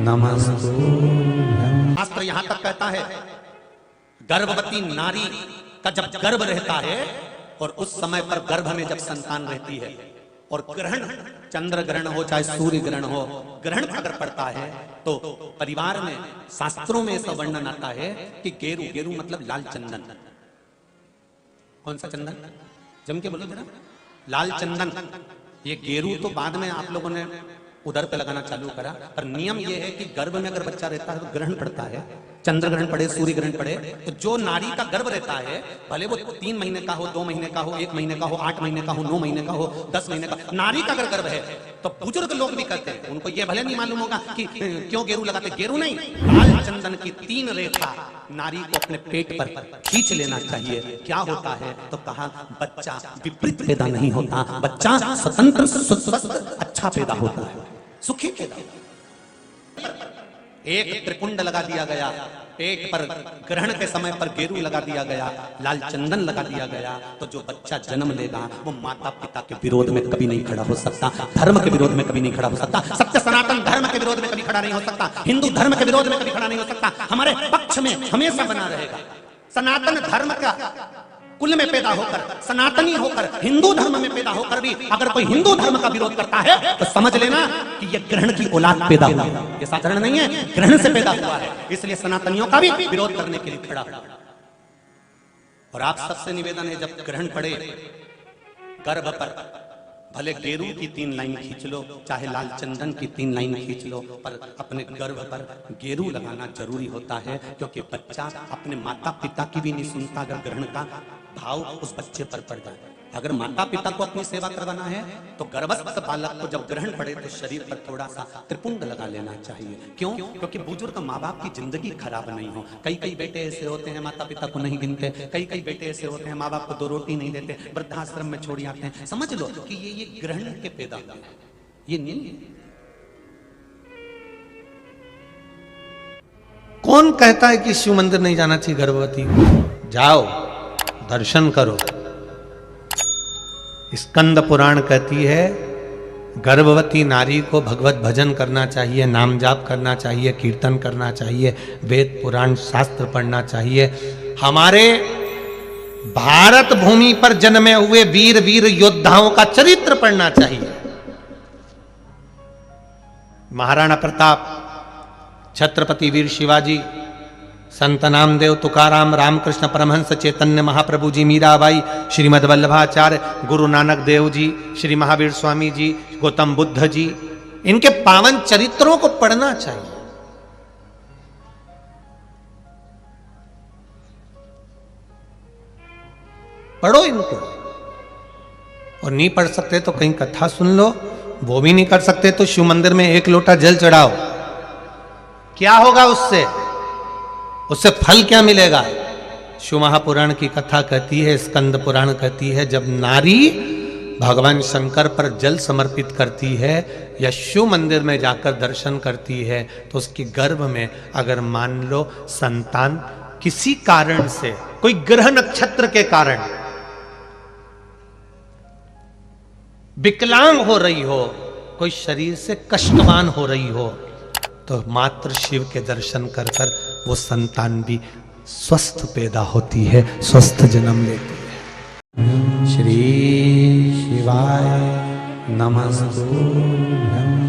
नमस्तुभ्यं। शास्त्र यहां तक कहता है गर्भवती नारी का जब गर्भ रहता है और उस समय पर गर्भ में जब संतान रहती है और ग्रहण, चंद्र ग्रहण हो चाहे सूर्य ग्रहण हो, ग्रहण अगर पड़ता है तो परिवार में शास्त्रों में ऐसा वर्णन आता है कि गेरू, गेरू मतलब लाल चंदन। कौन सा चंदन? जम के बोलो जरा। लाल चंदन। ये गेरू तो बाद में आप लोगों ने उधर पे लगाना चालू करा, पर नियम ये है कि गर्भ में अगर बच्चा रहता है तो ग्रहण पड़ता है, चंद्र ग्रहण पड़े, सूर्य ग्रहण पड़े, तो जो नारी का गर्भ रहता है, भले वो 3 महीने का हो, 2 महीने का हो, 1 महीने का हो, 8 महीने का हो, 9 महीने का हो, 10 महीने का, नारी का अगर गर्भ है तो बुजुर्ग लोग भी कहते हैं, उनको ये भले नहीं मालूम होगा कि क्यों गेरू लगाते। गेरू नहीं, लाल चंदन की 3 रेखा नारी को अपने पेट पर खींच लेना चाहिए। क्या होता है तो कहा बच्चा विपरीत पैदा नहीं होता, बच्चा स्वतंत्र स्वस्थ अच्छा पैदा होता है, सुखी पैदा होता है। एक त्रिपुंड लगा दिया गया पेट पर, ग्रहण के समय पर गेरू लगा दिया गया, लाल चंदन लगा दिया गया, तो जो बच्चा जन्म लेगा वो माता पिता के विरोध में कभी नहीं खड़ा हो सकता, धर्म के विरोध में कभी नहीं खड़ा हो सकता, सत्य सनातन धर्म के विरोध में कभी खड़ा नहीं हो सकता, हिंदू धर्म के विरोध में कभी खड़ा नहीं हो सकता, हमारे पक्ष में हमेशा बना रहेगा। सनातन धर्म का कुल में पैदा होकर, सनातनी होकर, हिंदू धर्म में पैदा होकर भी अगर कोई हिंदू धर्म का विरोध करता है तो समझ लेना कि यह ग्रहण की औलाद पैदा हुआ है, ये साधारण नहीं है, ग्रहण से पैदा हुआ है। इसलिए सनातनियों का भी विरोध करने के लिए खड़ा हुआ। और आप सबसे निवेदन है, जब ग्रहण पड़े गर्भ पर, भले गेरू की 3 लाइन खींच लो, चाहे लाल चंदन की 3 लाइन खींच लो, पर अपने गर्भ पर गेरू लगाना जरूरी होता है, क्योंकि बच्चा अपने माता पिता की भी नहीं सुनता अगर ग्रहण का भाव उस बच्चे पर पड़ जाए। अगर माता पिता को अपनी सेवा करवाना है तो गर्भस्थ बालक को जब ग्रहण पड़े तो शरीर पर थोड़ा सा त्रिपुंड लगा लेना चाहिए। क्यों? क्योंकि बुजुर्ग माँ बाप की जिंदगी खराब नहीं हो। कई बेटे ऐसे होते हैं माता पिता को नहीं गिनते, कई बेटे ऐसे होते हैं माँ बाप को 2 रोटी नहीं देते, वृद्धाश्रम में छोड़ आते हैं। समझ लो कि ये ग्रहण के पैदा हुए हैं, ये नहीं। कौन कहता है कि शिव मंदिर नहीं जाना चाहिए? गर्भवती जाओ, दर्शन करो। स्कंद पुराण कहती है गर्भवती नारी को भगवत भजन करना चाहिए, नाम जाप करना चाहिए, कीर्तन करना चाहिए, वेद पुराण शास्त्र पढ़ना चाहिए। हमारे भारत भूमि पर जन्मे हुए वीर योद्धाओं का चरित्र पढ़ना चाहिए। महाराणा प्रताप, छत्रपति वीर शिवाजी, संत नामदेव, तुकाराम, रामकृष्ण परमहंस, चैतन्य महाप्रभु जी, मीराबाई, श्रीमद वल्लभाचार्य, गुरु नानक देव जी, श्री महावीर स्वामी जी, गौतम बुद्ध जी, इनके पावन चरित्रों को पढ़ना चाहिए। पढ़ो इनको। और नहीं पढ़ सकते तो कहीं कथा सुन लो, वो भी नहीं कर सकते तो शिव मंदिर में 1 लोटा जल चढ़ाओ। क्या होगा उससे? उससे फल क्या मिलेगा? शिव महापुराण की कथा कहती है, स्कंद पुराण कहती है, जब नारी भगवान शंकर पर जल समर्पित करती है या शिव मंदिर में जाकर दर्शन करती है तो उसके गर्भ में अगर मान लो संतान किसी कारण से, कोई ग्रह नक्षत्र के कारण विकलांग हो रही हो, कोई शरीर से कष्टवान हो रही हो, तो मात्र शिव के दर्शन कर कर वो संतान भी स्वस्थ पैदा होती है, स्वस्थ जन्म लेती है। श्री शिवाय नमस्तुभ्यं।